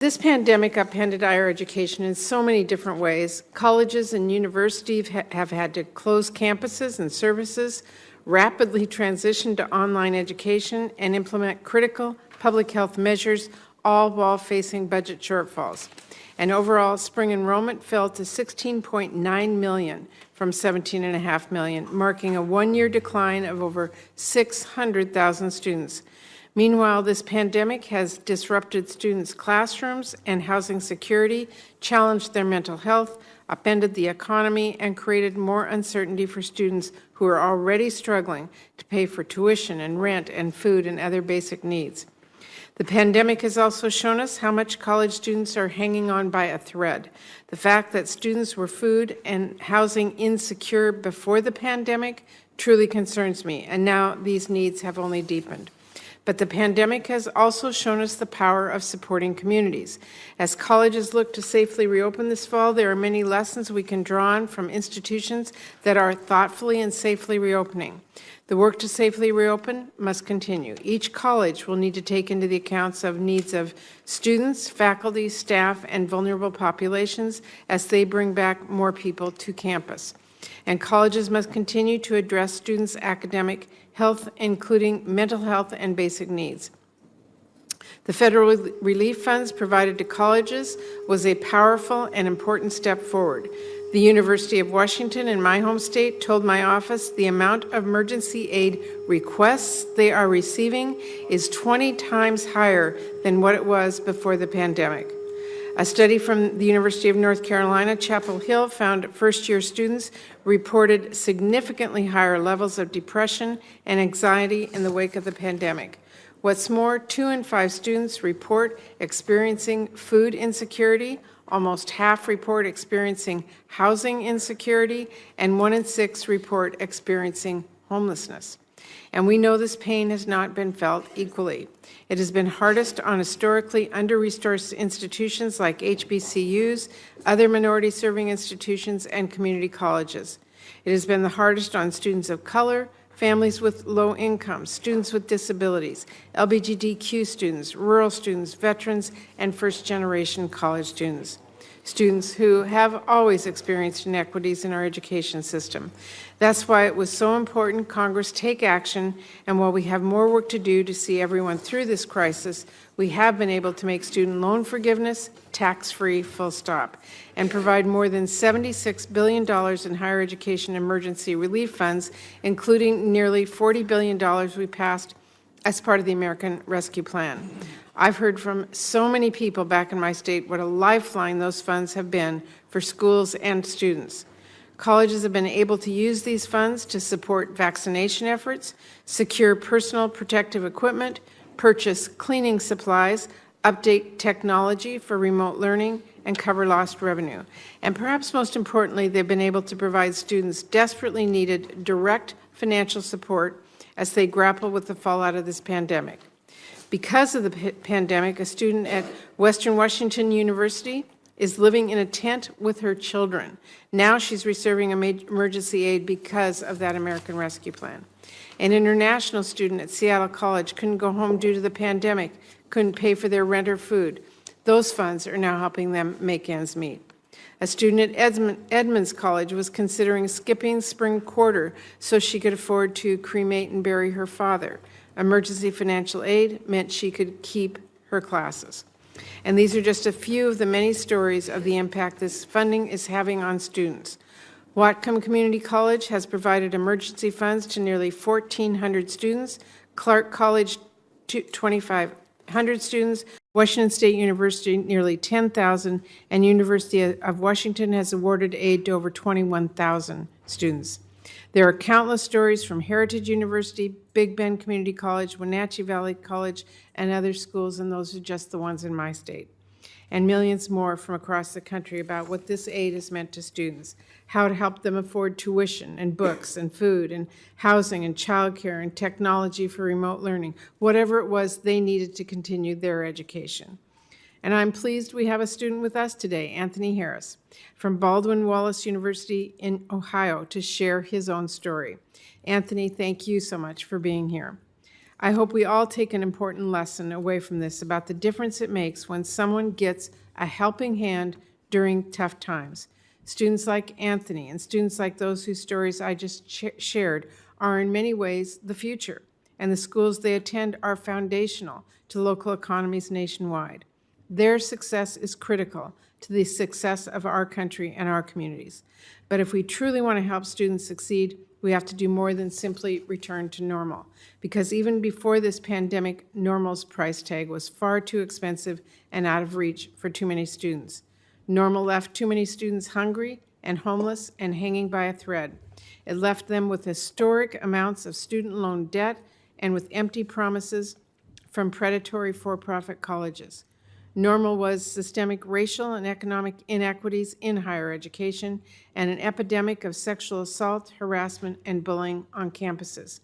This pandemic upended higher education in so many different ways. Colleges and universities have had to close campuses and services, rapidly transition to online education, and implement critical public health measures, all while facing budget shortfalls. And overall, spring enrollment fell to 16.9 million from 17.5 million, marking a one-year decline of over 600,000 students. Meanwhile, this pandemic has disrupted students' classrooms and housing security, challenged their mental health, upended the economy, and created more uncertainty for students who are already struggling to pay for tuition and rent and food and other basic needs. The pandemic has also shown us how much college students are hanging on by a thread. The fact that students were food and housing insecure before the pandemic truly concerns me, and now these needs have only deepened. But the pandemic has also shown us the power of supporting communities. As colleges look to safely reopen this fall, there are many lessons we can draw on from institutions that are thoughtfully and safely reopening. The work to safely reopen must continue. Each college will need to take into the accounts of needs of students, faculty, staff, and vulnerable populations as they bring back more people to campus. And colleges must continue to address students' academic health, including mental health and basic needs. The federal relief funds provided to colleges was a powerful and important step forward. The University of Washington in my home state told my office the amount of emergency aid requests they are receiving is 20 times higher than what it was before the pandemic. A study from the University of North Carolina, Chapel Hill, found first-year students reported significantly higher levels of depression and anxiety in the wake of the pandemic. What's more, 2 in 5 students report experiencing food insecurity, almost half report experiencing housing insecurity, and 1 in 6 report experiencing homelessness. And we know this pain has not been felt equally. It has been hardest on historically under-resourced institutions like HBCUs, other minority-serving institutions, and community colleges. It has been the hardest on students of color, families with low incomes, students with disabilities, LGBTQ students, rural students, veterans, and first-generation college students. Students who have always experienced inequities in our education system. That's why it was so important Congress take action, and while we have more work to do to see everyone through this crisis, we have been able to make student loan forgiveness tax-free, full stop, and provide more than $76 billion in higher education emergency relief funds, including nearly $40 billion we passed as part of the American Rescue Plan. I've heard from so many people back in my state what a lifeline those funds have been for schools and students. Colleges have been able to use these funds to support vaccination efforts, secure personal protective equipment, purchase cleaning supplies, update technology for remote learning, and cover lost revenue. And perhaps most importantly, they've been able to provide students desperately needed direct financial support as they grapple with the fallout of this pandemic. Because of the pandemic, a student at Western Washington University is living in a tent with her children. Now she's receiving emergency aid because of that American Rescue Plan. An international student at Seattle College couldn't go home due to the pandemic, couldn't pay for their rent or food. Those funds are now helping them make ends meet. A student at Edmonds College was considering skipping spring quarter so she could afford to cremate and bury her father. Emergency financial aid meant she could keep her classes. And these are just a few of the many stories of the impact this funding is having on students. Whatcom Community College has provided emergency funds to nearly 1,400 students, Clark College 2,500 students, Washington State University nearly 10,000, and University of Washington has awarded aid to over 21,000 students. There are countless stories from Heritage University, Big Bend Community College, Wenatchee Valley College, and other schools, and those are just the ones in my state. And millions more from across the country about what this aid has meant to students, how to help them afford tuition and books and food and housing and childcare and technology for remote learning, whatever it was they needed to continue their education. And I'm pleased we have a student with us today, Anthony Harris, from Baldwin Wallace University in Ohio, to share his own story. Anthony, thank you so much for being here. I hope we all take an important lesson away from this about the difference it makes when someone gets a helping hand during tough times. Students like Anthony and students like those whose stories I just shared are in many ways the future, and the schools they attend are foundational to local economies nationwide. Their success is critical to the success of our country and our communities. But if we truly want to help students succeed, we have to do more than simply return to normal. Because even before this pandemic, normal's price tag was far too expensive and out of reach for too many students. Normal left too many students hungry and homeless and hanging by a thread. It left them with historic amounts of student loan debt and with empty promises from predatory for-profit colleges. Normal was systemic racial and economic inequities in higher education and an epidemic of sexual assault, harassment, and bullying on campuses.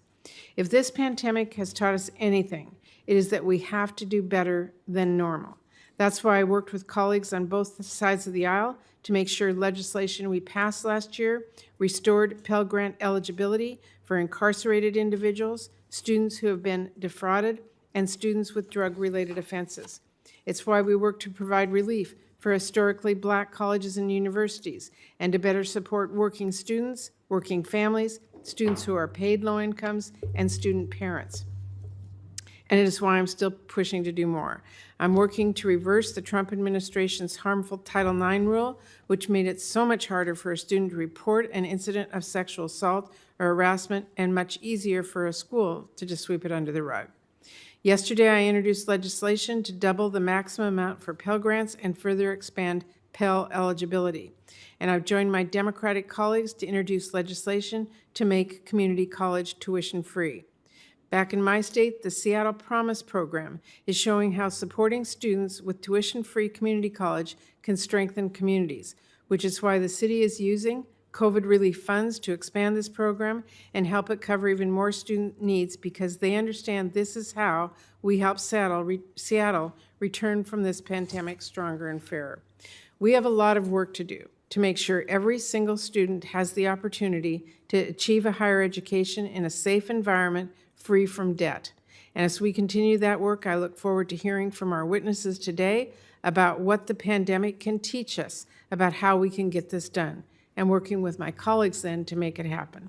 If this pandemic has taught us anything, it is that we have to do better than normal. That's why I worked with colleagues on both sides of the aisle to make sure legislation we passed last year restored Pell Grant eligibility for incarcerated individuals, students who have been defrauded, and students with drug-related offenses. It's why we work to provide relief for historically Black colleges and universities and to better support working students, working families, students who are paid low incomes, and student parents. And it is why I'm still pushing to do more. I'm working to reverse the Trump administration's harmful Title IX rule, which made it so much harder for a student to report an incident of sexual assault or harassment and much easier for a school to just sweep it under the rug. Yesterday, I introduced legislation to double the maximum amount for Pell Grants and further expand Pell eligibility. And I've joined my Democratic colleagues to introduce legislation to make community college tuition-free. Back in my state, the Seattle Promise program is showing how supporting students with tuition-free community college can strengthen communities, which is why the city is using COVID relief funds to expand this program and help it cover even more student needs because they understand this is how we help Seattle return from this pandemic stronger and fairer. We have a lot of work to do to make sure every single student has the opportunity to achieve a higher education in a safe environment free from debt. And as we continue that work, I look forward to hearing from our witnesses today about what the pandemic can teach us about how we can get this done, and working with my colleagues then to make it happen.